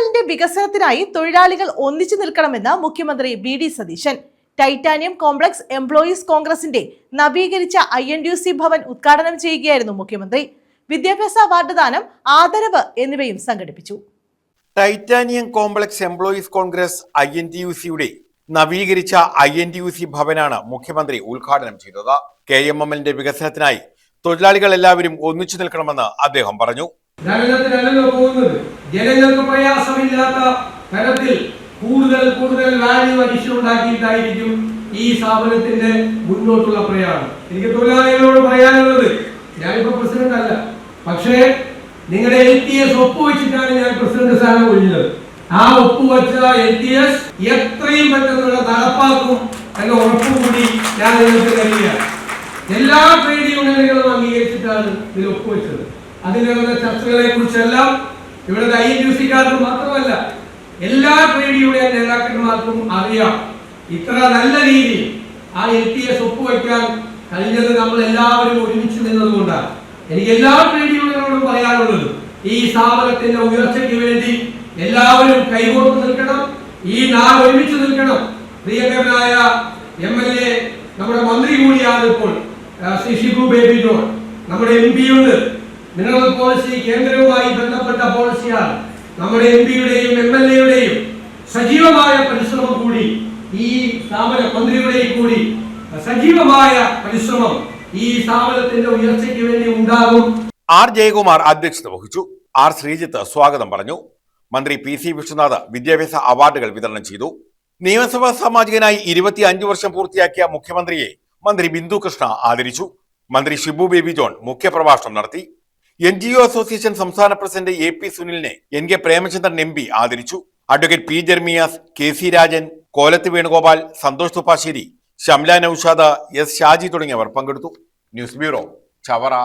കെഎംഎമ്മിന്റെ വികസനത്തിനായി തൊഴിലാളികൾ ഒന്നിച്ചു നിൽക്കണമെന്ന് മുഖ്യമന്ത്രി VD. Satheesan. Titanium complex employees കോൺഗ്രസിന്റെ നവീകരിച്ച INTUC ഭവൻ ഉദ്ഘാടനം ചെയ്യുകയായിരുന്നു മുഖ്യമന്ത്രി. വിദ്യാഭ്യാസ അവാർഡ് ദാനം, ആദരവ് എന്നിവയും സംഘടിപ്പിച്ചു. ടൈറ്റാനിയം കോംപ്ലക്സ് എംപ്ലോയീസ് കോൺഗ്രസ് INTUCയുടെ നവീകരിച്ച INTUC ഭവനാണ് മുഖ്യമന്ത്രി ഉദ്ഘാടനം ചെയ്തത്. കെഎംഎമ്മിന്റെ വികസനത്തിനായി തൊഴിലാളികൾ എല്ലാവരും ഒന്നിച്ചു നിൽക്കണമെന്ന് അദ്ദേഹം പറഞ്ഞു. ജനങ്ങൾക്ക് പ്രയാസമില്ലാത്ത തരത്തിൽ കൂടുതൽ വാല്യൂ അഡീഷൻ ഉണ്ടാക്കിയിട്ടായിരിക്കും ഈ സ്ഥാപനത്തിന്റെ മുന്നോട്ടുള്ള പ്രയാണം. എനിക്ക് തൊഴിലാളികളോട് പറയാനുള്ളത്, ഞാനിപ്പോ പ്രസിഡന്റ് അല്ല, പക്ഷേ നിങ്ങളുടെ LTS ഒപ്പുവെച്ചിട്ടാണ് ഞാൻ പ്രസിഡന്റ് സ്ഥാനം ഒഴിഞ്ഞത്. ആ ഒപ്പുവെച്ച LTS എത്രയും പെട്ടെന്നുള്ള നടപ്പാക്കും എന്ന ഉറപ്പുകൂടി ഞാൻ നിങ്ങൾക്ക് നൽകുകയാണ്. എല്ലാ ട്രേഡ് യൂണിയനുകളും അംഗീകരിച്ചിട്ടാണ് ഇതിൽ ഒപ്പുവെച്ചത്. അതിലുള്ള ചർച്ചകളെ കുറിച്ചെല്ലാം ഇവിടുത്തെ INTUCക്കാർക്ക് മാത്രമല്ല എല്ലാ ട്രേഡ് യൂണിയൻ നേതാക്കന്മാർക്കും അറിയാം. ഇത്ര നല്ല രീതിയിൽ ആ LTS ഒപ്പുവെക്കാൻ കഴിഞ്ഞത് നമ്മൾ എല്ലാവരും ഒരുമിച്ച് നിന്നതുകൊണ്ടാണ്. എനിക്ക് എല്ലാ ട്രേഡ് യൂണിയനോടും പറയാനുള്ളത്, ഈ സ്ഥാപനത്തിന്റെ ഉയർച്ചയ്ക്ക് വേണ്ടി എല്ലാവരും കൈകോർത്ത് നിൽക്കണം, ഈ നാട് ഒരുമിച്ച് നിൽക്കണം. പ്രിയങ്കരനായ MLA നമ്മുടെ മന്ത്രി കൂടിയാണ് ഇപ്പോൾ ശ്രീ ഷിബു ബേബി ജോൺ, നമ്മുടെ MP ഉണ്ട്. മിനറൽ പോളിസി കേന്ദ്രവുമായി ബന്ധപ്പെട്ട പോളിസിയാണ്. നമ്മുടെ MP-യുടെയും MLA-യുടെയും സജീവമായ പരിശ്രമം കൂടി ഈ സ്ഥാപന മന്ത്രിയുടെയും കൂടി സജീവമായ പരിശ്രമം ഈ സ്ഥാപനത്തിന്റെ ഉയർച്ചയ്ക്ക് വേണ്ടി ഉണ്ടാകും. R. ജയകുമാർ അധ്യക്ഷത വഹിച്ചു. R. ശ്രീജിത്ത് സ്വാഗതം പറഞ്ഞു. മന്ത്രി PC വിശ്വനാഥ് വിദ്യാഭ്യാസ അവാർഡുകൾ വിതരണം ചെയ്തു. നിയമസഭാ സാമാജികനായി 25 വർഷം പൂർത്തിയാക്കിയ മുഖ്യമന്ത്രിയെ മന്ത്രി ബിന്ദു കൃഷ്ണ ആദരിച്ചു. മന്ത്രി ഷിബു ബേബി ജോൺ മുഖ്യപ്രഭാഷണം നടത്തി. NGO അസോസിയേഷൻ സംസ്ഥാന പ്രസിഡന്റ് AP സുനിലിനെ NK പ്രേമചന്ദ്രൻ MP ആദരിച്ചു. Advocate P. Jermias, KC Rajan, Kolath Venugopal, Santhosh Thuppassery, Shamla Naushad, S. Shaji തുടങ്ങിയവർ പങ്കെടുത്തു. News bureau, Chavara.